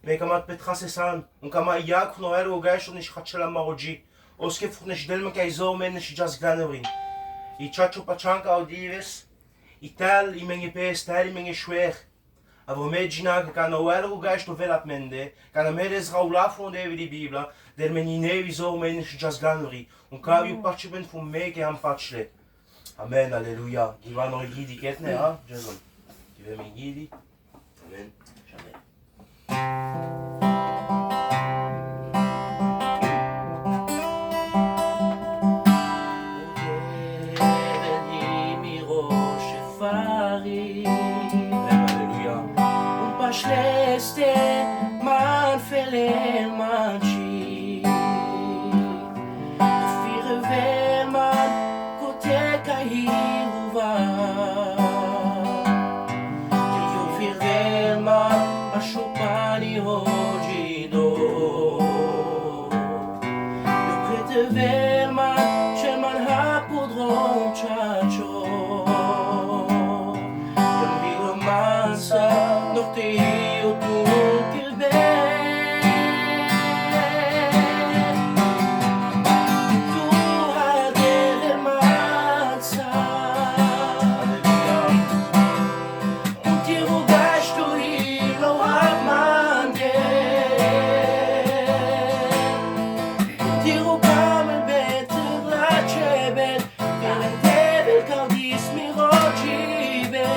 mais comme Petra Sessan, on comme Yak no ero gash on ishkhatchela maroji. Oske furnish delma kaizo men shijas glanori. I chacho pachanka audives. Ital imenge pes tal imenge schwer. Aber medjina kan no ero gash to velat mende. Kan medes raula von de die Bibel, der menine wieso men shijas glanori. On ka yu patchben von mege am patchle. Amen, alléluia. Il va nous guider, qu'est-ce que hein, Jason? Tu veux me guider? Amen. Jamais. Alléluia. Und paar schlechte man fehlen manchi. Für wer man kote kahiruva. Io für wer man ashupani hojido. Io prete ver man sheman hapudron chacho. Nog te heel donker ben. Toen had de maatsa. Und die rogash tu hilo amande. Und die rogam el beter la chebel. Velen tevel kardis mi rojibe.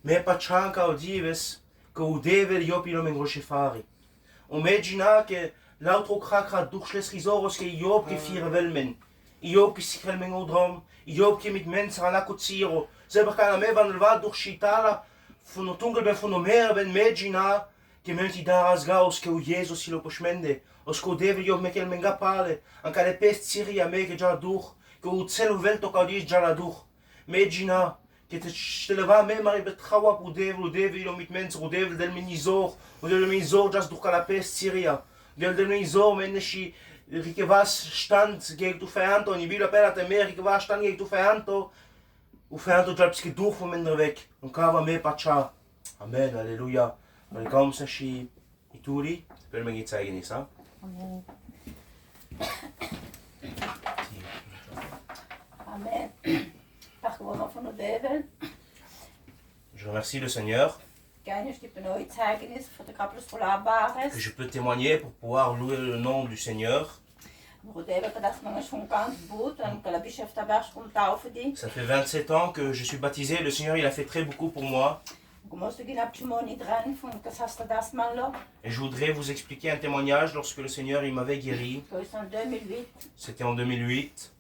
Me pachanka odives que o dever yopilo mengrochefari. On imagina que l'autre krakra durchles risoros que yop que vier velmen. Yop que sikrel mengodrom, yop que mit mensen aan akotsiro. Selber kan me van va durchitala von o tungel ben von o mer ben imagina que menti daras gaus que o Jesus silo poshmende. Os que o dever yop mekel mengapale. Anka le pest siria me que já dur, que o celo velto kadis já la dur. Imagina que te leva mesmo a betrawa o devel ilo mit mens o devel del minizor o del minizor just durch la pest Syria del minizor meneshi rikevas stand gegen du Fernto ni bila pela te mer rikevas stand gegen du Fernto o Fernto jabs que durch vom minder weg und kava me pacha amen alleluia weil kaum sa shi ituri per mir zeigen ist ha amen amen. Je remercie le Seigneur que je peux témoigner pour pouvoir louer le nom du Seigneur. Ça fait 27 ans que je suis baptisé, le Seigneur il a fait très beaucoup pour moi. Et je voudrais vous expliquer un témoignage lorsque le Seigneur il m'avait guéri. C'était en 2008.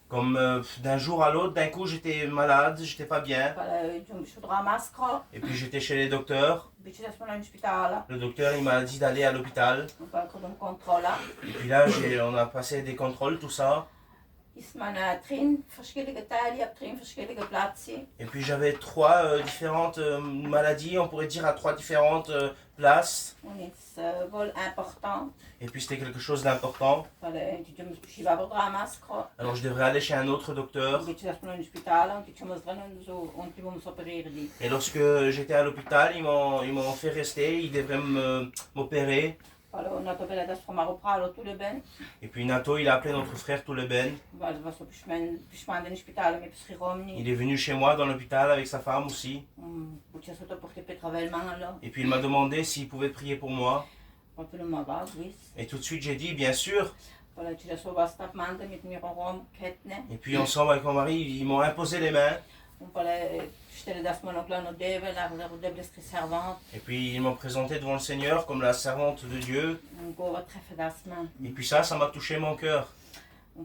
Comme d'un jour à l'autre, d'un coup j'étais malade, j'étais pas bien. Pala jumshudra maskro, Et puis j'étais chez les docteurs. bici das man hospitala, Le docteur il m'a dit d'aller à l'hôpital. pala kodum controla. Et puis là on a passé des contrôles, tout ça. Is man drin verschillende tijden, je hebt drin verschillende plaatsen. Et puis j'avais trois différentes maladies, on pourrait dire à trois différentes places. En is wel important. Et puis c'était quelque chose d'important. Pala jumshudra maskro, Alors je devrais aller chez un autre docteur. bici das man hospitala, und die chumas drin und so, und die mums operieren die. Et lorsque j'étais à l'hôpital, ils m'ont fait rester, ils devraient m'opérer. Pala nato bela das from Maropralo tout le ben. Et puis Nato, il a appelé notre frère Touleben. Was was op Spanje in hospitala met beschiromni. Il est venu chez moi dans l'hôpital avec sa femme aussi. Bici das to porte petravel mangalo. Et puis il m'a demandé s'il pouvait prier pour moi. Wat we maar wat wis. Et tout de suite j'ai dit bien sûr. Pala bici das was tap mande met mir rom ketne. Et puis ensemble avec mon mari, ils m'ont imposé les mains. Pala stelle das man ook no deve, la de servante. Et puis ils m'ont présenté devant le Seigneur comme la servante de Dieu. Go wat treffen das man. Et puis ça m'a touché mon cœur.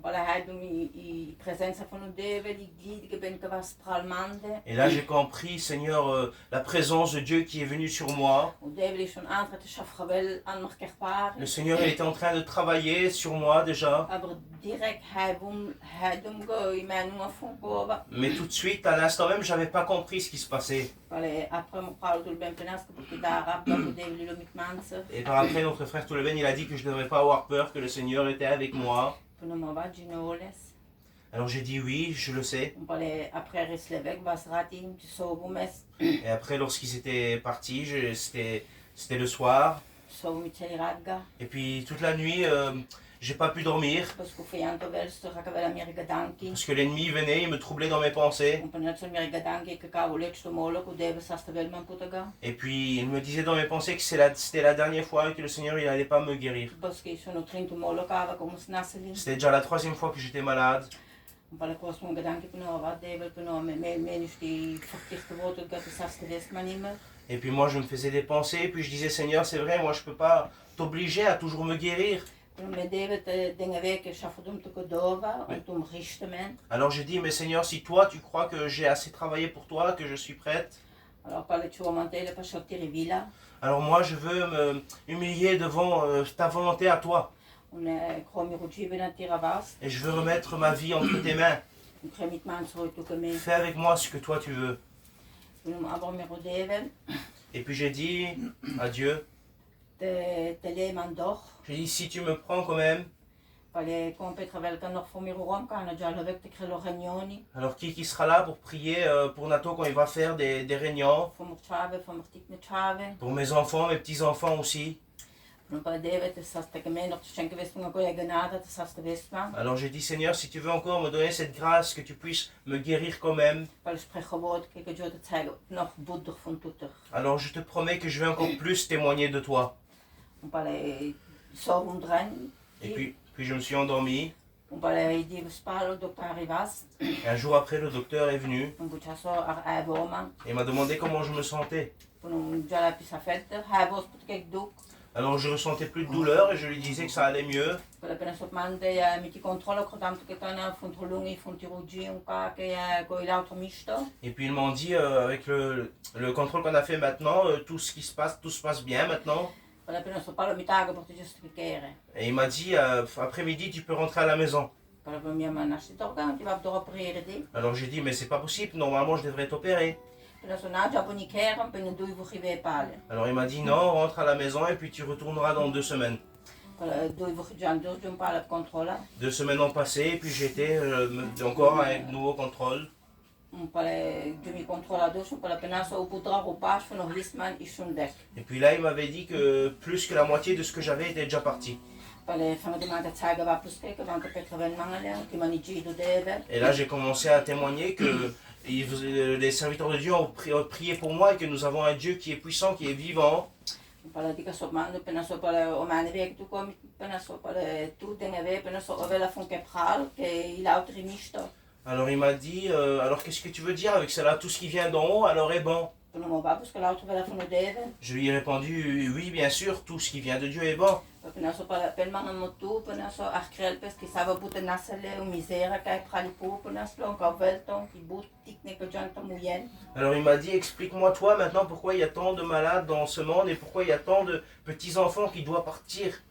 Pala hij doen i presenza van o deve, die gliedige ben que was pralmande. Et là j'ai compris, Seigneur, la présence de Dieu qui est venue sur moi. O deve is schon aantre te schafgewel aan mer kerparen. Le Seigneur il était en train de travailler sur moi déjà. Aber direkt hij dum go i man no fun go. Mais tout de suite, à l'instant même, j'avais pas compris ce qui se passait. Pala après mo pralo tul ben penas que porque da rap da o deve lo mit manse. Et par après, notre frère Touleben, il a dit que je ne devrais pas avoir peur, que le Seigneur était avec moi. Puno mo va ginoles. Alors j'ai dit oui, je le sais. Pala après reslevek was ratim so bumes. Et après, lorsqu'ils étaient partis, c'était le soir. So mit radga. Et puis toute la nuit, j'ai pas pu dormir. Parce que fianto verso rakavela mir gedanki. Parce que l'ennemi venait, il me troublait dans mes pensées. Un panazzo mir gedanki que cavolo sto molo que deve sastavel man putaga. Et puis il me disait dans mes pensées que c'était la dernière fois que le Seigneur il allait pas me guérir. Parce que sono trinto molo cava como snaseli. C'était déjà la troisième fois que j'étais malade. Un pala cosmo gedanki pino va deve pino me sti faktiske voto que sastavel man immer. Et puis moi je me faisais des pensées, et puis je disais Seigneur c'est vrai, moi je peux pas t'obliger à toujours me guérir. Me deve te dinge weken schafodum te kodova und um richtemen. Alors j'ai dit mais Seigneur si toi tu crois que j'ai assez travaillé pour toi, que je suis prête. Alors pala chuo mantele pa sortire villa. Alors moi je veux me humilier devant ta volonté à toi. Un kromi ruji benatira vas. Et je veux remettre ma vie entre tes mains. Un kremit man so to keme. Fais avec moi ce que toi tu veux. Un abor me rodeve. Et puis j'ai dit à Dieu, Te le mandor. j'ai dit si tu me prends quand même, Pale compet travel kan nog voor mirom kan na jalo avec te krelo reunioni. alors qui sera là pour prier pour Nato quand il va faire des réunions, Voor chave, voor tik ne chave. pour mes enfants, mes petits-enfants aussi. Non pas deve te saste keme nog te schenken west van goeie genade te saste westman. Alors j'ai dit Seigneur si tu veux encore me donner cette grâce, que tu puisses me guérir quand même. Pale spreekwoord kijk jo te zeggen nog boedig van toeter. Alors je te promets que je vais encore plus témoigner de toi. Pale so dran. Et puis je me suis endormi. Pale die bespalo dokter Rivas. Et un jour après, le docteur est venu Un buchaso ar aboma. et m'a demandé comment je me sentais. Un jala pisa fete. Habos putkek duk. Alors je ressentais plus de douleur et je lui disais que ça allait mieux. Pela pena sop mande ja mit die controle kodam te ketana von trolungi von tirogi un ka ke ja go ilauto misto. Et puis ils m'ont dit avec le contrôle qu'on a fait maintenant, tout se passe bien maintenant. Pela pena sop palo mitago porte just kere. Et il m'a dit après-midi tu peux rentrer à la maison. Pela pena minha mana se torgan ti va do operere di. Alors j'ai dit mais c'est pas possible, normalement je devrais t'opérer. Pela sona ja boni kere pena do ivu rive pale. Alors il m'a dit non, rentre à la maison et puis tu retourneras dans 2 semaines. Pela do ivu jan do jum pala controle. 2 semaines ont passé et puis j'étais encore avec nouveau contrôle. Pela demi controle do pela pena so pudra roupas von Lisman isun weg. Et puis là il m'avait dit que plus que la moitié de ce que j'avais était déjà parti. Pela fana de mata tsaga va plus que vante petraven mangale ki maniji do deve. Et là j'ai commencé à témoigner que les serviteurs de Dieu ont prié pour moi et que nous avons un Dieu qui est puissant, qui est vivant. Pala tika so mando pena so pala o mane vek tu kom pena so pala tu teneve pena so ovela fon kepral que il a autrimisto. Alors il m'a dit, alors qu'est-ce que tu veux dire avec cela? Tout ce qui vient d'en haut alors est bon. Pena mo va parce que l'autre vela fon deve. Je lui ai répondu, oui bien sûr, tout ce qui vient de Dieu est bon. Penaso pala pelmang ang motu, penaso arkrel pes ki sava buta nasale o misera kay pralipo penas long kavelton ki boutique ne ko janta muyen. Alors il m'a dit, explique-moi toi maintenant pourquoi il y a tant de malades dans ce monde et pourquoi il y a tant de petits-enfants qui doivent partir.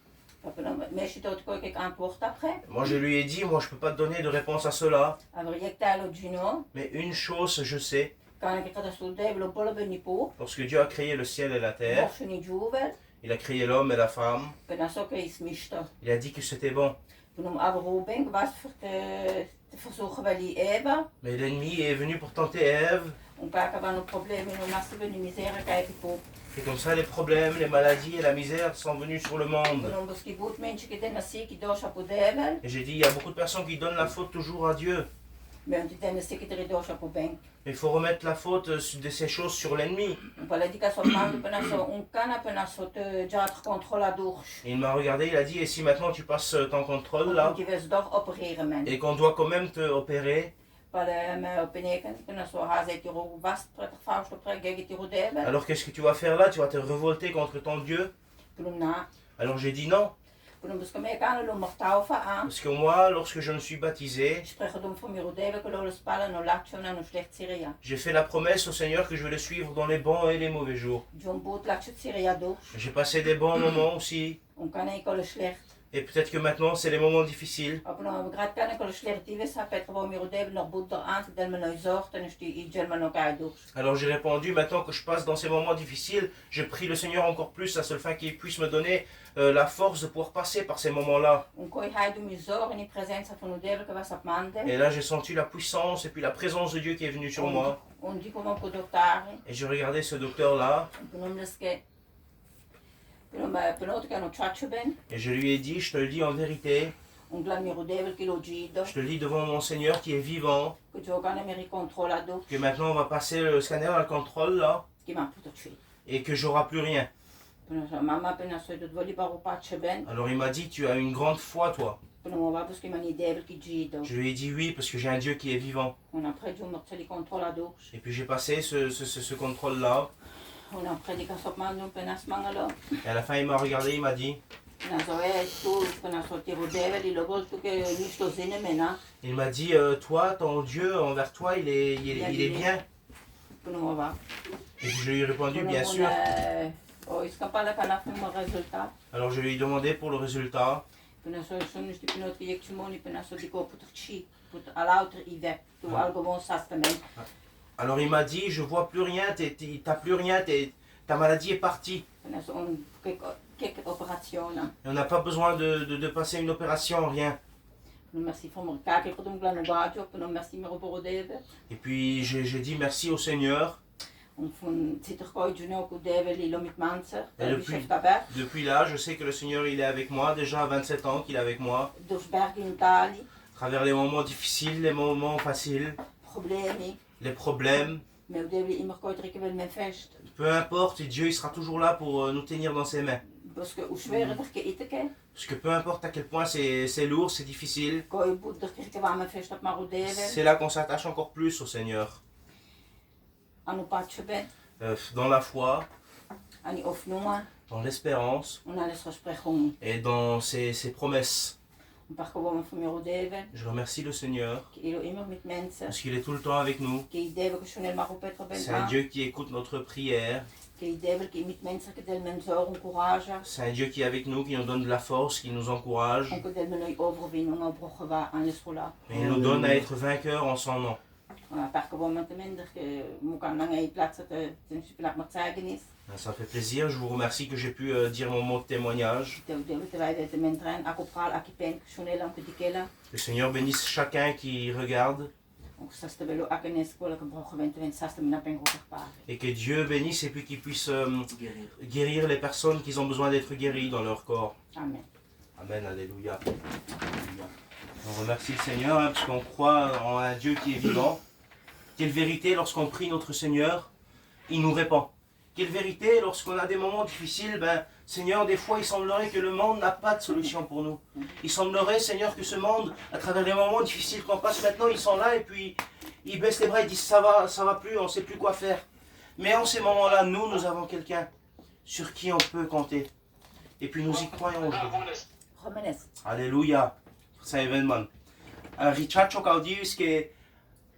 Mais je suis tout quoi que importe après. Moi je lui ai dit, moi je peux pas te donner de réponse à cela. Avriek talo juno, Mais une chose je sais, quand que kada sulde lo polo benipo, lorsque Dieu a créé le ciel et la terre, borsuni juvel, il a créé l'homme et la femme, penaso que ismishto. il a dit que c'était bon. Penum abroben was für te versuchen wel die Eva. Mais l'ennemi est venu pour tenter Ève, Un paar van een probleem in een masse van die misère kijken po. et comme ça les problèmes, les maladies et la misère sont venus sur le monde. Penum boski boet mensen que den assim que dosa po devel. Et j'ai dit, il y a beaucoup de personnes qui donnent la faute toujours à Dieu. Mais on dit den assim que der dosa po bank. Il faut remettre la faute de ces choses sur l'ennemi. On parle dit que so mando penaso un cana penaso te jat controlador. Et il m'a regardé, il a dit, et si maintenant tu passes ton contrôle là, Je wist doch opereren men. et qu'on doit quand même te opérer, Parle me opineken penaso hazet tiro vast prettig fausto preg gege tiro devel. alors qu'est-ce que tu vas faire là? Tu vas te révolter contre ton Dieu? Penum na. Alors j'ai dit non, Penum boska me kan lo mortaufa aan. parce que moi, lorsque je me suis baptisé, Sprechen dom van miro devel que lo spalen no laction no slecht Syria. j'ai fait la promesse au Seigneur que je vais le suivre dans les bons et les mauvais jours. John boot laction Syria door. J'ai passé des bons moments aussi, On kan enkel slecht. et peut-être que maintenant c'est les moments difficiles. Op een grad kan enkel slecht die wist heb gewoon miro devel nog boet er aan te me no zorgt en is die gel no kai door. Alors j'ai répondu, maintenant que je passe dans ces moments difficiles, je prie le Seigneur encore plus à seule fin qu'il puisse me donner la force de pouvoir passer par ces moments-là. On kon hij doen je zorgen in presenza van de devel que was op mande. Et là j'ai senti la puissance et puis la présence de Dieu qui est venue sur moi. On dit comment pour docteur. Et j'ai regardé ce docteur-là, On noem dus que Penot kan ook chatje ben. et je lui ai dit, je te le dis en vérité, On glan miro devel kilo gido. je te le dis devant mon Seigneur qui est vivant, Que je kan me controlado. que maintenant on va passer le scanner à le contrôle là, Qui m'a putto chi. et que j'aurai plus rien. Mama penaso do voli baro patche ben. Alors il m'a dit, tu as une grande foi toi. Penot va parce que mani devel ki gido. Je lui ai dit oui, parce que j'ai un Dieu qui est vivant. On après je me teli controlado. Et puis j'ai passé ce contrôle-là, On après dit que sop mando penas mangalo. et à la fin il m'a regardé, il m'a dit, Naso tu penaso tiro devel il volto che nisto zine mena. il m'a dit, toi, ton Dieu, envers toi, il est bien. Penot va. Et puis je lui ai répondu, bien sûr. Oh, iskapala kana fuma résultat. Alors je lui ai demandé pour le résultat. Penaso son is die penot ki ek simoni penaso di ko put chi. Put alouter ivek. Tu al gewoon sastamen. Alors il m'a dit, je vois plus rien, t'as plus rien, ta maladie est partie. Penaso on kek opération na. Et on n'a pas besoin de passer une opération, rien. Merci voor mijn kaak. Ik had een baadje op en merci meer op rodeve. Et puis j'ai dit merci au Seigneur. On van zit er gooit je ook op devel lilo met mensen. Et depuis là, je sais que le Seigneur il est avec moi, déjà à 27 ans qu'il est avec moi. Dus berg in Italië. À travers les moments difficiles, les moments faciles, Problemen. les problèmes. Maar op devel immer gooit ik wel mijn vest. Peu importe, Dieu il sera toujours là pour nous tenir dans ses mains. Parce que hoe schwerer dat ik eten kan. Parce que peu importe à quel point c'est lourd, c'est difficile, Gooi boet dat ik waar mijn vest op maar rodeve. c'est là qu'on s'attache encore plus au Seigneur. Aan op padje ben. Dans la foi, Aan die opnoemen. dans l'espérance On alles gesprekken. et dans ses promesses. On part gewoon van mijn rodeve. Je remercie le Seigneur Ik eet immer met mensen. parce qu'il est tout le temps avec nous. Ik devel que je ne maar op het ben. C'est un Dieu qui écoute notre prière. Ik devel que met mensen que del men zorgen courage. C'est un Dieu qui est avec nous, qui nous donne de la force, qui nous encourage. On que del men overwinning opbrochen waar aan de school. Et il nous donne à être vainqueurs en son nom. Par gewoon met de minder moet aan lange plaats ten super met zegenis. Ça fait plaisir, je vous remercie que j'ai pu dire mon mot de témoignage. Le Seigneur bénisse chacun qui regarde. Et que Dieu bénisse et puis qu'il puisse guérir les personnes qui ont besoin d'être guéries dans leur corps. Amen. Amen, alléluia. On remercie le Seigneur hein, parce qu'on croit en un Dieu qui est vivant. Quelle vérité lorsqu'on prie notre Seigneur, il nous répond. Quelle vérité lorsqu'on a des moments difficiles, ben Seigneur, des fois il semblerait que le monde n'a pas de solution pour nous. Il semblerait, Seigneur, que ce monde, à travers les moments difficiles qu'on passe maintenant, ils sont là et puis ils baissent les bras et disent ça va plus, on ne sait plus quoi faire. Mais en ces moments-là, nous avons quelqu'un sur qui on peut compter. Et puis nous y croyons aujourd'hui. Romanes. Alléluia. Frère Evenman. Richard Caudius que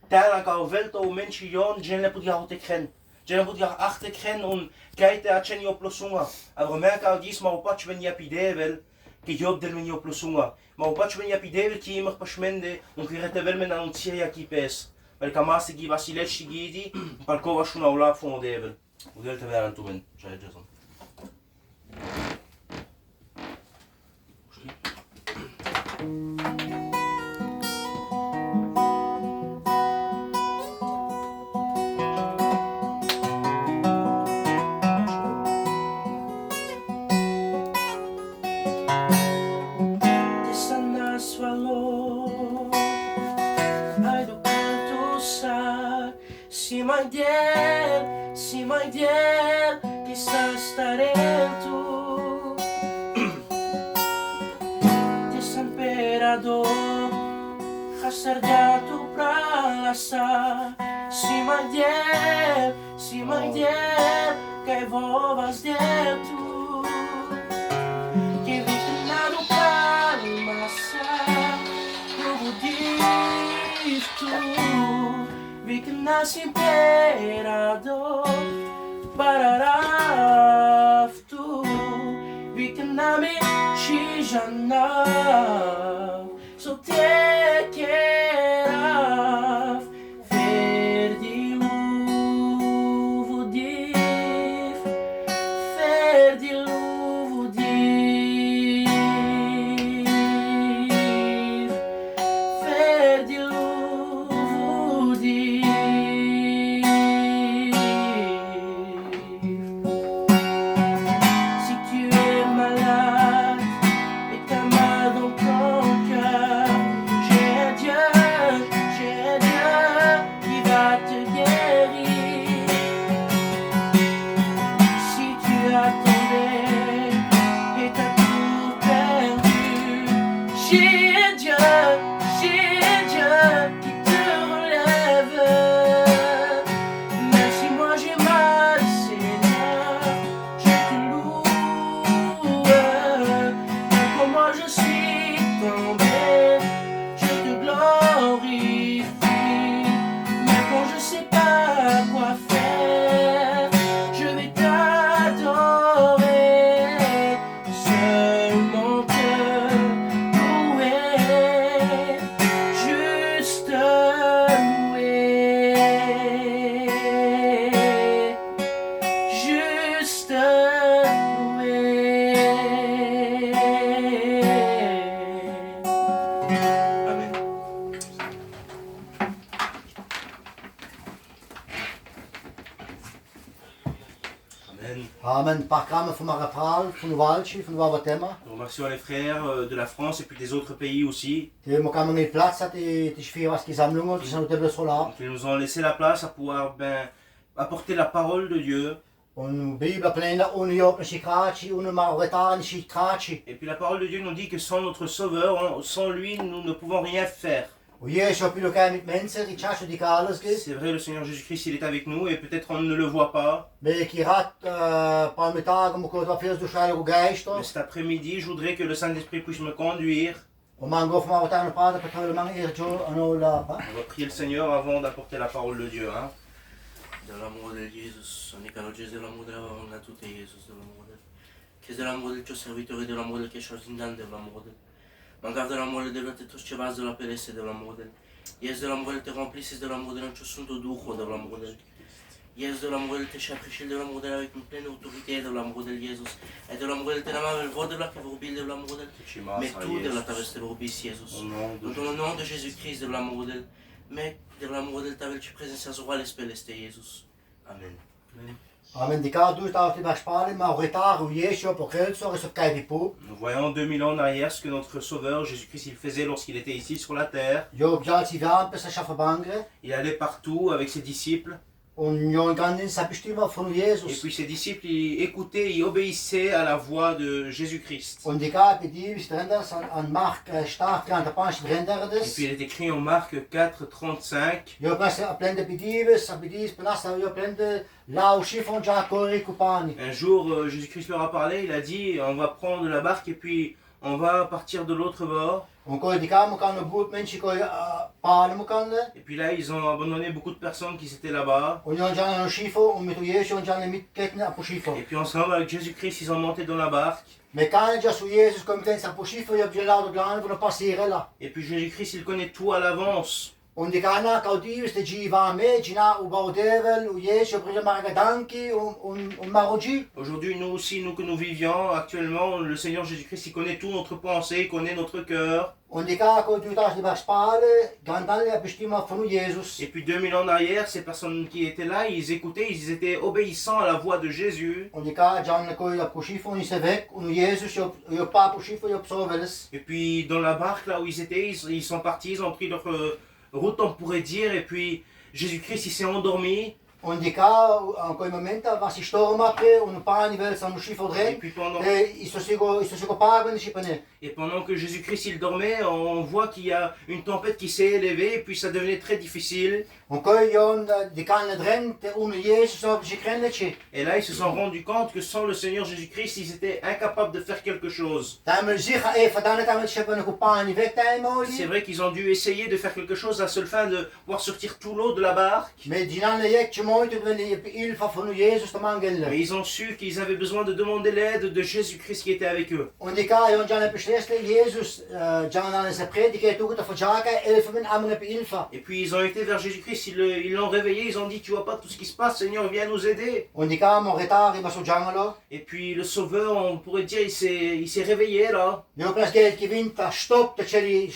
täällä kauvelta on mensen jon jenle pudia te kren. Jenle pudia achte kren on kaite a chen jo plosunga. Aber mer Caudius ma opach ven ja pidevel que job del men jo plosunga. Ma opach ven ja pidevel ki immer pashmende on kirete vel men an tia ki pes. Pel kamase gi Vasilech gidi palkova shuna ola fondevel. Udel te veran tumen. Jai Jason. Si mai der, chissà starento Ti s'imperador Hasardato pra lassar Si mai der Che vovas dentro Che vitinado calmassa Provo difto Viknas imperador Bararaftu Viknami Shijanav So tekeraf Ferdi luvo dif Ferdi luvo dif Ferdi luvo dif Amen. Parkame van Marapral, van Walchi, van Wabatema. Nous remercions les frères de la France et puis des autres pays aussi. Die mokamen in plaats dat die vier die samlingen, die zijn op sola. Qui nous ont laissé la place à pouvoir apporter la parole de Dieu. Und Bibel plena unio shikrachi, un maoretan shikrachi. Et puis la parole de Dieu nous dit que sans notre Sauveur, sans lui, nous ne pouvons rien faire. C'est vrai, le Seigneur Jésus-Christ, il est avec nous et peut-être on ne le voit pas. Mais cet après-midi, je voudrais que le Saint-Esprit puisse me conduire. On va prier le Seigneur avant d'apporter la parole de Dieu. Hein. De l'amour de Jésus, on est qu'à Jésus, de l'amour de l'amour, on a tout Jésus, de l'amour de Qu'est-ce de l'amour de Dieu serviteur et de l'amour de quelque chose de l'amour de Mancar de l'amour de l'autre, tous tu vas de la paix, c'est de l'amour de Yes de l'amour, te remplit, c'est de l'amour de l'autre, sont au doux de l'amour de Yes de l'amour, te chapriche de l'amour de avec une pleine autorité de l'amour de Jésus. Et de l'amour, te l'amène le voix de la que vous de l'amour de mais tout de la taveste de Jésus. Dans le nom de Jésus-Christ, de l'amour de mais de l'amour de ta tu présence à roi l'esprit de Jésus. Amen. Amen. Nous voyons 2000 ans en arrière ce que notre Sauveur Jésus-Christ il faisait lorsqu'il était ici sur la terre. Il allait partout avec ses disciples. Und Jon Gandins hat bestimmt von Et Jesus. puis ses disciples, ils écoutaient, ils obéissaient à la voix de Jésus-Christ. Und die Gabe, die ist drin, an Mark stark dran, der Pansch drin, Et puis il est écrit en Marc 4, 35. Jo presse a blende bedives, a bedis penasta, jo blende lau schifon ja kori kupani. Un jour, Jésus-Christ leur a parlé, il a dit, on va prendre la barque et puis on va partir de l'autre bord. Und koi die Kamo kan no boot Menschen koi paalen mo kan. Et puis là, ils ont abandonné beaucoup de personnes qui étaient là-bas. Und Jon Jan no schifo, und mit Jesus und Jan mit ketne a po schifo. Et puis ensemble, avec Jésus-Christ, ils ont monté dans la barque. Me kan ja su Jesus kom ten sa po schifo, jo gelaudo glan, vono passire là. Et puis Jésus-Christ, il connaît tout à l'avance. Und die Kana kaudives de Giva me, Gina u baudevel, u Jesus prima margadanki und maroji. Aujourd'hui, nous aussi, nous que nous vivions actuellement, le Seigneur Jésus-Christ, il connaît tout notre pensée, il connaît notre cœur. Und die Kako du das die Baspale, gandalle a bestimmt von Jesus. Et puis 2000 ans derrière, ces personnes qui étaient là, ils écoutaient, ils étaient obéissants à la voix de Jésus. Und die Ka Jan koi a po schifo ni se weg, und Jesus jo pa po schifo jo psoveles. Et puis dans la barque là où ils étaient, ils sont partis, ils ont pris leur route, on pourrait dire. Et puis Jésus-Christ, il s'est endormi. Und die Ka an koi momenta was ich storm après, und pa ni vel sam schifo Et drin. puis pendant, Isto sigo pagen schipane. et pendant que Jésus-Christ il dormait, on voit qu'il y a une tempête qui s'est élevée. Et puis ça devenait très difficile. Und koi Jon die kan drin, und Jesus auf sich krenneche. Et là, ils se sont rendus compte que sans le Seigneur Jésus-Christ, ils étaient incapables de faire quelque chose. Da mer sich verdannet am schipane kupani weg da C'est moli. vrai qu'ils ont dû essayer de faire quelque chose à seule fin de pouvoir sortir tout l'eau de la barque. Met dinane jek moite wenn die ilfa von Jesus da mangel. Mais ils ont su qu'ils avaient besoin de demander l'aide de Jésus-Christ qui était avec eux. Und die Ka Jon Jan beschließt Jesus Jan an se prediger tu gut von Jaka elfen amre pe ilfa. Et puis ils ont été vers Jésus-Christ, ils l'ont réveillé, ils ont dit, tu vois pas tout ce qui se passe, Seigneur, viens nous aider. Und die Ka mo retari baso Jangalo. Et puis le Sauveur, on pourrait dire, il s'est réveillé là. Jo plas geld gewinnt, da stoppt der Cheli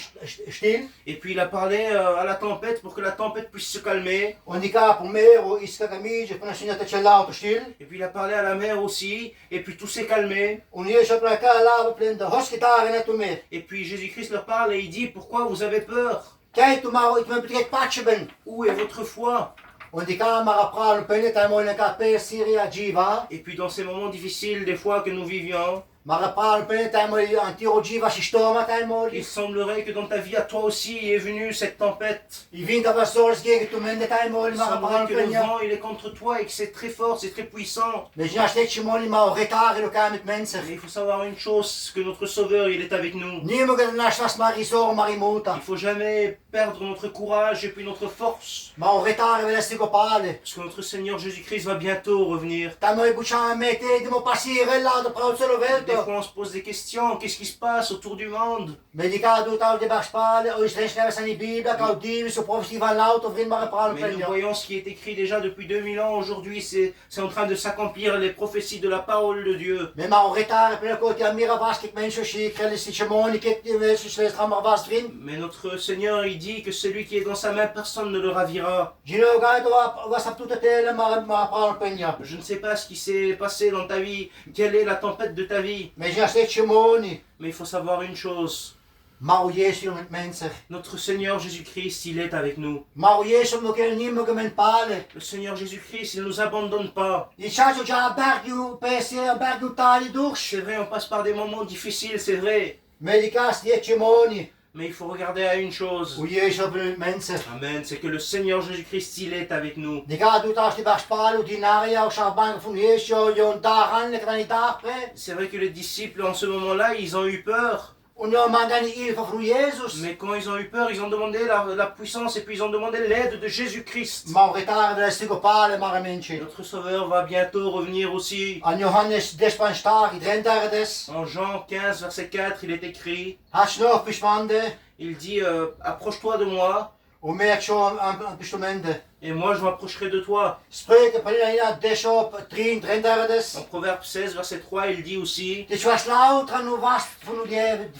still. Et puis il a parlé à la tempête pour que la tempête puisse se calmer. Und die Ka pomero iska kamije von sinata chelauto still. Et puis il a parlé à la mer aussi, et puis tout s'est calmé. Und Jesus plas Ka lava plen da hospitare na tu me. Et puis Jésus-Christ leur parle et il dit, pourquoi vous avez peur? Kijk tu maar ik ben betrek patje ben. Où est votre foi? Und die Ka mara pral pene ta mo na ka per Syria jiva. Et puis dans ces moments difficiles, des fois que nous vivions, Mara pral pene ta mo antiro jiva si stoma ta mo. il semblerait que dans ta vie à toi aussi est venue cette tempête. I vinta va sols gegen tu mende ta mo Il mara semblerait pral que le pene. vent il est contre toi et que c'est très fort, c'est très puissant. Mais je n'achète mo ma retare lo ka mit mensen. Mais il faut savoir une chose, que notre Sauveur il est avec nous. Niemand nas marisor marimuta. Il faut jamais perdre notre courage et puis notre force. Ma retare vele stigo pale. Parce que notre Seigneur Jésus-Christ va bientôt revenir. Ta mo bucha mete di mo passire là do prauzelo Des velto. fois on se pose des questions, qu'est-ce qui se passe autour du monde? Medicado tal de baspale, o istresneva sani Biblia, caudivi su profeti van l'auto, vrin mare pral Mais nous pegno. voyons ce qui est écrit déjà depuis 2000 ans. Aujourd'hui, c'est en train de s'accomplir les prophéties de la parole de Dieu. Me ma retare per ko ti amira vaskik menso shi kreli si chemoni ke ti vesu sles tramar vas vrin. Mais notre Seigneur, il dit que celui qui est dans sa main, personne ne le ravira. Gino gaito va sap tutte tele mare pral pegno. Je ne sais pas ce qui s'est passé dans ta vie, quelle est la tempête de ta vie. Me ja stet chemoni. Mais il faut savoir une chose. Ma o Jesu mit menser. Notre Seigneur Jésus-Christ, il est avec nous. Ma o Jesu mo kel ni mo gemen pale. Le Seigneur Jésus-Christ, il ne nous abandonne pas. I chacho ja bergiu pesi bergiu tali dush. C'est vrai, on passe par des moments difficiles, c'est vrai. Medicas die chemoni. Mais il faut regarder à une chose. O Jesu mit menser. Amen. C'est que le Seigneur Jésus-Christ, il est avec nous. Die ga du tas die baspale di naria o shabank von Jesu yon daran le kan dag pre. C'est vrai que les disciples, en ce moment-là, ils ont eu peur. Und jo man dan ilfa von Jesus. Mais quand ils ont eu peur, ils ont demandé la puissance et puis ils ont demandé l'aide de Jésus-Christ. Ma retare vele stigo pale mare menchi. Notre Sauveur va bientôt revenir aussi. An Johannes despan star i drendare des. En Jean 15, verset 4, il est écrit, Hast noch beschwande. il dit, approche-toi de moi O merk schon an bestumende. et moi je m'approcherai de toi. Spreuke palina desop 3 drendare des. En Proverbe 16, verset 3, il dit aussi Dit was lauter nu was von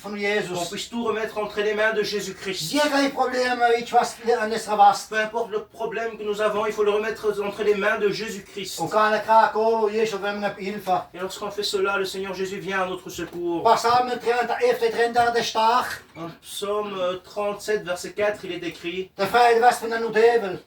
qu'on Jesus. puisse tout remettre entre les mains de Jésus-Christ. Zie kein Problem, ich was an des was. Peu importe le problème que nous avons, il faut le remettre entre les mains de Jésus-Christ. O kana krako, Jesus vem na ilfa. Et lorsqu'on fait cela, le Seigneur Jésus vient à notre secours. Psalm 30 efter drendare des star. En Psaume 37, verset 4, il est écrit, Der Friede was von anu Devel.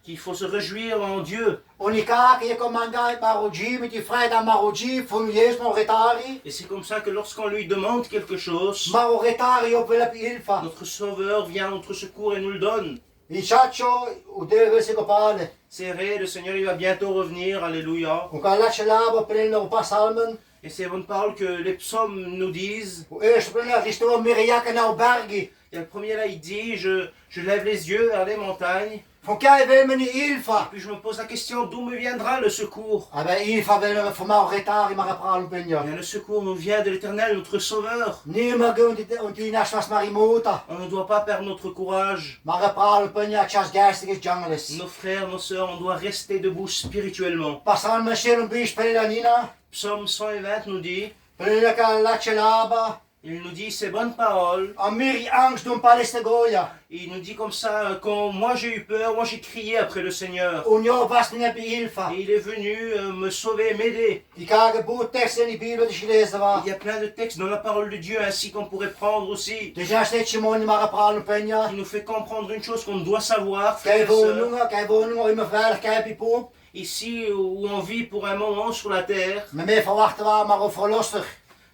qu'il faut se réjouir en Dieu. Und ich kijk, hier komt mijn Maroji met die vrijdag Maroji van Jezus Maroretari. Et c'est comme ça que lorsqu'on lui demande quelque chose, Maroretari op wil op Ilfa. notre Sauveur vient à notre secours et nous le donne. I chacho, u deve se kopale. C'est vrai, le Seigneur il va bientôt revenir, alléluia. U kan laat je labo prenen op psalmen. Et c'est bonne parole que les psaumes nous disent. U eerst prenen risto miriaka na bergi. Et le premier là, il dit, je lève les yeux vers les montagnes. Van kijk wil me niet Ilfa. Puis je me pose la question, d'où me viendra le secours? Ah ben Ilfa wil me voor Maroretari maar praten penja. Eh bien, le secours nous vient de l'Éternel, notre Sauveur. Niemand und die nas was marimota. On ne doit pas perdre notre courage. Maar praten penja chas geistige jungles. Nos frères, nos sœurs, on doit rester debout spirituellement. Psalmen shelen bi spelen nina. Psaume 120 nous dit, Prenen kan laat je laba. il nous dit ces bonnes paroles. Amiri angst doen paleste goya. Il nous dit comme ça, quand moi j'ai eu peur, moi j'ai crié après le Seigneur. Unjo was niet bij Ilfa. Et il est venu me sauver, m'aider. Die kage boet tekst in die Bijbel die gelezen was. Il y a plein de textes dans la parole de Dieu ainsi qu'on pourrait prendre aussi. Dus ja steeds je mooi maar praten penja. Qui nous fait comprendre une chose qu'on doit savoir, Kijk frères et sœurs. woningen in mijn veiligheid bij poep. Ici où on vit pour un moment sur la terre. Maar meer verwachten we maar of verloster.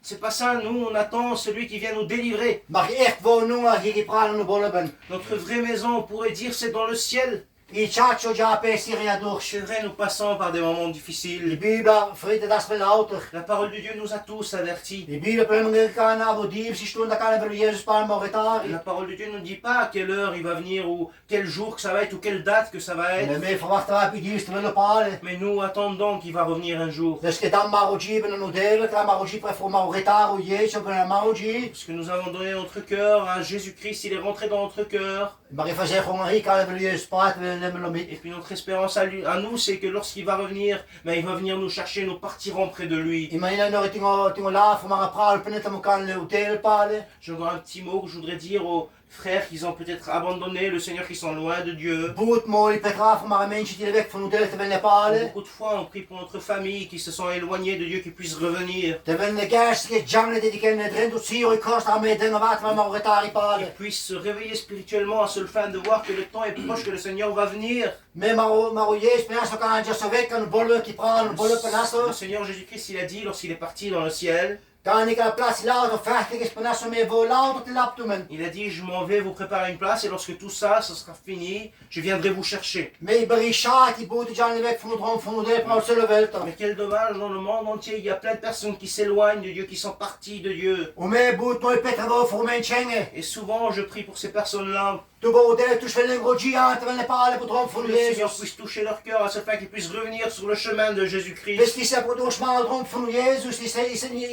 C'est pas ça, nous on attend celui qui vient nous délivrer. Mag je echt woningen hier die praten de bollen ben. Notre vraie maison, on pourrait dire, c'est dans le ciel. I chacho ja pe Syria durch. C'est vrai, nous passons par des moments Die difficiles. Bijbel vrienden das veel louter. La parole de Dieu nous a tous avertis. Die Bijbel brengen kan naar wo die sie stunden kan hebben Jezus paar moritari. La parole de Dieu ne dit pas à quelle heure il va venir ou quel jour que ça va être ou quelle date que ça va être. En meer verwachten we op die te willen palen. Mais nous attendons qu'il va revenir un jour. Dus je dan Maroji ben een deel, dan Maroji pre voor Mauritaru Jezus op een Maroji. Parce que nous avons donné notre cœur à Jésus-Christ, il est rentré dans notre cœur. Maar even zeggen, hier kan hebben Jezus paard willen nemen om Et puis notre espérance à nous, c'est que lorsqu'il va revenir, ben, il va venir nous chercher, nous partirons près de lui. Imagina nog tingo laaf maar praal penet om kan le hotel palen. J'ai encore un petit mot que je voudrais dire aux frères qui ont peut-être abandonné le Seigneur, qui sont loin de Dieu. Boet mooi begraven maar een mensje die de weg van hotel te willen palen. Beaucoup de fois, on prie pour notre famille qui se sont éloignés de Dieu, qui puissent revenir. Te willen de geistige jungle die kennen erin tot hier kost aan mee dingen wat we Mauritari Qu'ils palen. puissent se réveiller spirituellement à seul fin de voir que le temps est proche, que le Seigneur va venir. Mais Maro Jezus penas kan je zo weg kan bollen die praal bollen penas. Le Seigneur Jésus-Christ, il a dit lorsqu'il est parti dans le ciel, Kan ik aan plaats laten of vechten is penas mee voor later te lap doen. il a dit, je m'en vais vous préparer une place et lorsque tout ça, ça sera fini, je viendrai vous chercher. Mais Berisha die boet de weg van het rond van hotel praal zullen welten. Mais quel dommage, dans le monde entier, il y a plein de personnes qui s'éloignent de Dieu, qui sont parties de Dieu. Om mij boet mooi Petra wel voor mijn schengen. Et souvent, je prie pour ces personnes-là, Tu hotel tu willen roji aan te willen palen op het rond van que le Seigneur Jezus. puisse toucher leur cœur, à ce fait qu'ils puissent revenir sur le chemin de Dus Jésus-Christ. die zijn door smaal rond van Jezus, die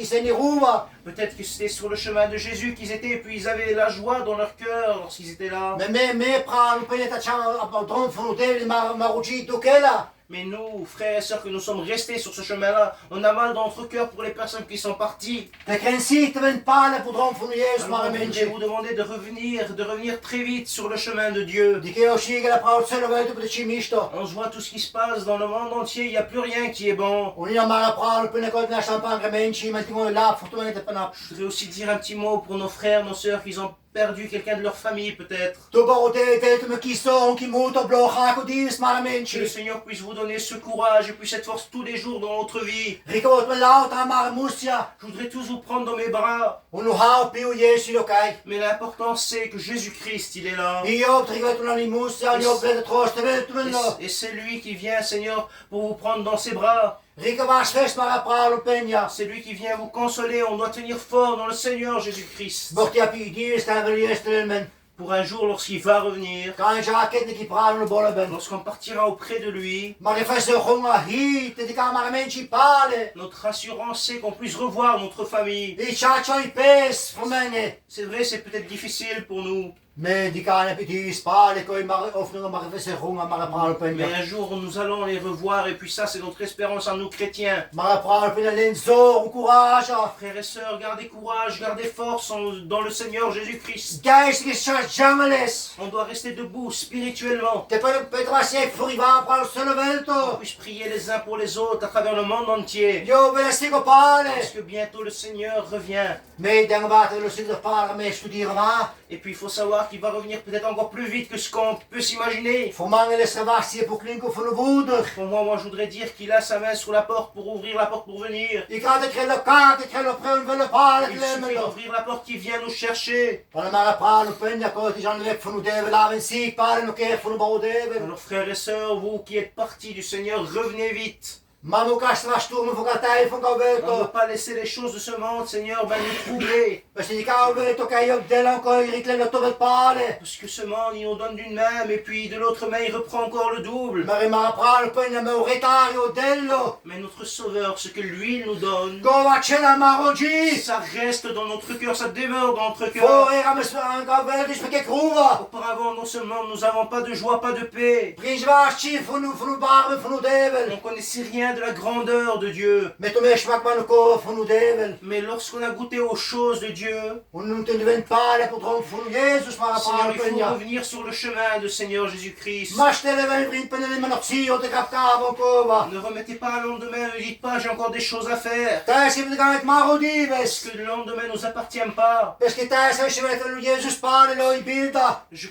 zijn niet roeven. Peut-être que c'était sur le chemin de Jésus qu'ils étaient, et puis ils avaient la joie dans leur cœur lorsqu'ils étaient là. Maar meer praten, penet dat je op het rond van hotel, maar roji dokela. Mais nous, frères et sœurs, que nous sommes restés sur ce chemin-là, on a mal dans notre cœur pour les personnes qui sont parties. De kan zien te willen palen op het rond van Jezus, Alors, maar on een voudrait vous mensje. demander de revenir très vite sur le chemin de Dieu. Die keer als je dat praat zullen wel op de chimisto. On se voit tout ce qui se passe dans le monde entier, il n'y a plus rien qui est bon. En niet maar praten, penet dat naar champagne mensje, met die mooie laap voor toen te penap. Je voudrais aussi dire un petit mot pour nos frères, nos sœurs qui ont perdu quelqu'un de leur famille peut-être. Tu hotel te me kiso, qui moet op blog gaan, die is maar een Que le mensje. Seigneur puisse vous donner ce courage et puis cette force tous les jours dans notre vie. Rico het me laat, maar een moesja. Je voudrais tous vous prendre dans mes bras, En nu hou pio Jezus ook kijk. mais l'important c'est que Jésus-Christ, il est là. Hier op drie weten we niet moesja, niet op de troosten weten we nog. Et c'est lui qui vient, Seigneur, pour vous prendre dans ses bras. Rico was vast maar een praal op penja. C'est lui qui vient vous consoler. On doit tenir fort dans le Seigneur Jésus-Christ. Wordt je op je ideeën staan wil je stellen men. Pour un jour, lorsqu'il va revenir, Kan je jacket die praten op bollen ben. lorsqu'on partira auprès de lui, Maar je vast de gonga hier, die kan maar een mensje palen. notre assurance c'est qu'on puisse revoir notre famille. Die chat je pees voor mij. C'est vrai, c'est peut-être difficile pour nous, Mais die kan op je spalen, kon je maar of nog maar vast de gonga maar een praal op mais penja. un jour nous allons les revoir et puis ça c'est notre espérance en nous chrétiens. Maar een praal op penja alleen zo, courage. Frères et sœurs, gardez courage, gardez force dans le Seigneur Jésus-Christ. Geistige jungles. On doit rester debout spirituellement. Te Petra zegt voor je wapen zullen On welten. puisse prier les uns pour les autres à travers le monde entier. Jo, ben stik op palen. Parce que bientôt le Seigneur revient. Mais denk water, we zullen palen mee studeren waar. Et puis il faut savoir qu'il va revenir peut-être encore plus vite que ce qu'on peut s'imaginer. Voor mange is gewassie voor klinken van de woeder. Pour moi, je voudrais dire qu'il a sa main sur la porte pour ouvrir la porte pour venir. Ik had het hele kaak, ik hele prem van de palen Il suffit klemmen. d'ouvrir la porte qui vient nous chercher. Van maar een praal op een, ja, koot is aan de weg van de devel, laat een ziek palen, nog keer van de bouw devel. Alors frères et sœurs, vous qui êtes partis du Seigneur, revenez vite. Maar moet kast was stomen voor katij van kou On ne veut welko. pas laisser les choses de ce monde, Seigneur, nous troubler. We zien die kou welko, kan je ook delen, kan je reklen tot het palen. Parce que ce monde, il nous donne d'une main, mais puis de l'autre main, il reprend encore le double. Maar in maar een praal op een, ja, maar retario dello. Mais notre Sauveur, ce que lui nous donne, Go wat je naar maroji. ça reste dans notre cœur, ça demeure dans notre cœur. Voor er aan mijn kou welko, is met kroeven. Auparavant, non seulement nous n'avons pas de joie, pas de paix, Prins was chief van de barmen van de devel. on ne connaissait rien de la grandeur de Dieu. Met de meest smak van de koor van de devel. Mais lorsqu'on a goûté aux choses de Dieu, We noemen het in de wind palen, voor dronk van Jezus, maar een Seigneur, praal il op een, faut ja. revenir sur le chemin de Seigneur Jésus-Christ. Maar stellen wij een vriend pennen, maar nog zie je, ik heb kabel komen. Ne remettez pas à lendemain, ne dites pas j'ai encore des choses à faire. Thuis hebben we de gang met Marodi, Parce west. que le lendemain ne nous appartient pas. Parce que thuis als je weet dat Jezus palen, looie beelden. Je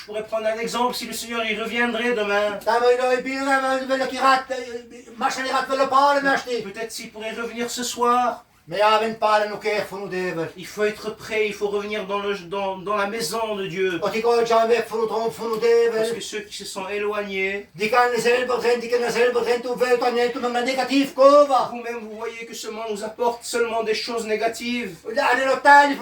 pourrais prendre un exemple si le Seigneur y reviendrait demain. Dan wil je looie beelden, we willen die rat, maar ze die rat willen palen, west die. Peut-être s'il pourrait revenir ce soir. Maar ja, we palen nog keer van de devel. Il faut être prêt, il faut revenir dans la maison de Dieu. Want ik hoor Jan weg van de dronk van de Parce que devel. ceux qui se sont éloignés, Die kan zelf zijn, die kunnen zelf zijn, hoeveel dan niet, om een negatief komen. vous-même vous voyez que ce monde nous apporte seulement des choses négatives. En in het tijd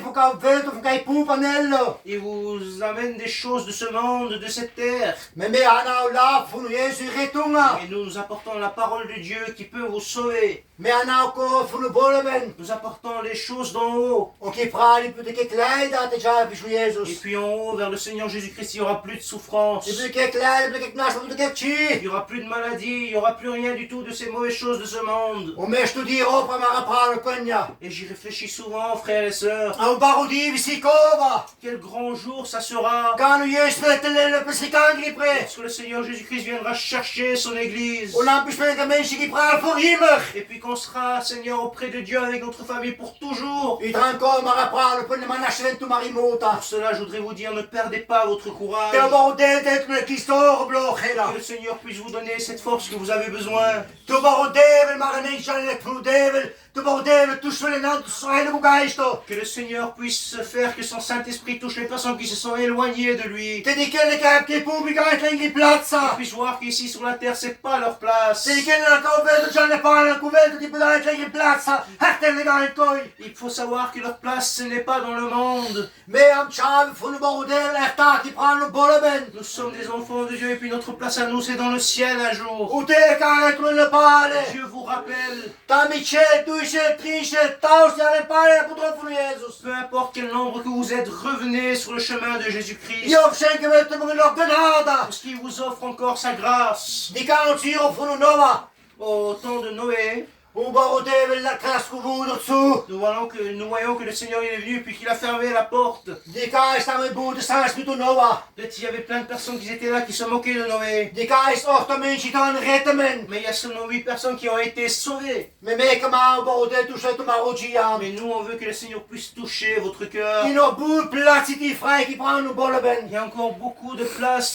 van kou veld, of kou poepanello. Il vous amène des choses de ce monde, de cette terre. Maar meer aan nou laaf van Jezus retongen. Et nous apportons la parole de Dieu qui peut vous sauver. Maar aan nou koor van de bollen. Nous apportons les choses d'en haut. Och die praal, die moet ik klein dat het jaar is voor Et Jezus. puis en haut, vers le Seigneur Jésus-Christ, il n'y aura plus de souffrance. Die moet ik klein, die moet ik naast, die moet ik Il chi. n'y aura plus de maladie, il n'y aura plus rien du tout de ces mauvaises choses de ce monde. Om meer studieren op en maar een praal kunnen ja. Et j'y réfléchis souvent, frères et sœurs. En parodie, we zien komen. Quel grand jour ça sera Kan u Jezus met de lille beschikking gepreid. lorsque le Seigneur Jésus-Christ viendra chercher son Église. En dan bespreken mensen die praal voor immer. Et puis qu'on sera, Seigneur, auprès de Dieu avec notre famille pour toujours. Iedereen komen maar een praal kunnen, maar naast went toe maar imota. Pour cela, je voudrais vous dire, ne perdez pas votre courage. De barodeel dit met die storen blog Que hela. le Seigneur puisse vous donner cette force que vous avez besoin. De barodeel maar een eentje aan het vloedeel. De barodeel toeswillen aan het heilige geest. Que le Seigneur puisse faire que son Saint-Esprit touche les personnes qui se sont éloignées de lui. Dat die kinderen die publiek in die plaatsen. Qu'ils puissent voir qu'ici sur la terre, c'est pas leur place. Die kinderen komen wel dat de palen komen die beleid in plaatsen. Hartelijk aan het kooi. Il faut savoir que leur place, ce n'est pas dans le monde. Mee aan het schaven van de barodeel echt daar die praten op bollen ben. Nous sommes des enfants de Dieu et puis notre place à nous, c'est dans le ciel un jour. Hoe tegen het willen palen. Dieu vous rappelle, Dan met je, doe je, triesje, thuis, ja en palen op het van Jezus. peu importe quel nombre que vous êtes, revenez sur le chemin de Jésus-Christ. Je schenken we te nog genade. Parce qu'il vous offre encore sa grâce. Die kan ons hier op van Noah. Au temps de Noé, Hoe barodeel wil dat kras gevoerd toe. nous voyons que le Seigneur il est venu puis qu'il a fermé la porte. Die kaai staan met boeren samen met Noah. Peut-être qu'il y avait plein de personnes qui étaient là, qui se moquaient de Noé. Die kaai is ochtend mensen gaan redden men. Mais il y a seulement 8 personnes qui ont été sauvées. Met meken maar barodeel toe zetten maar roodje aan. Mais nous, on veut que le Seigneur puisse toucher votre cœur. Die nog boer plaats die vrij gebrand op bollen ben. Il y a encore beaucoup de place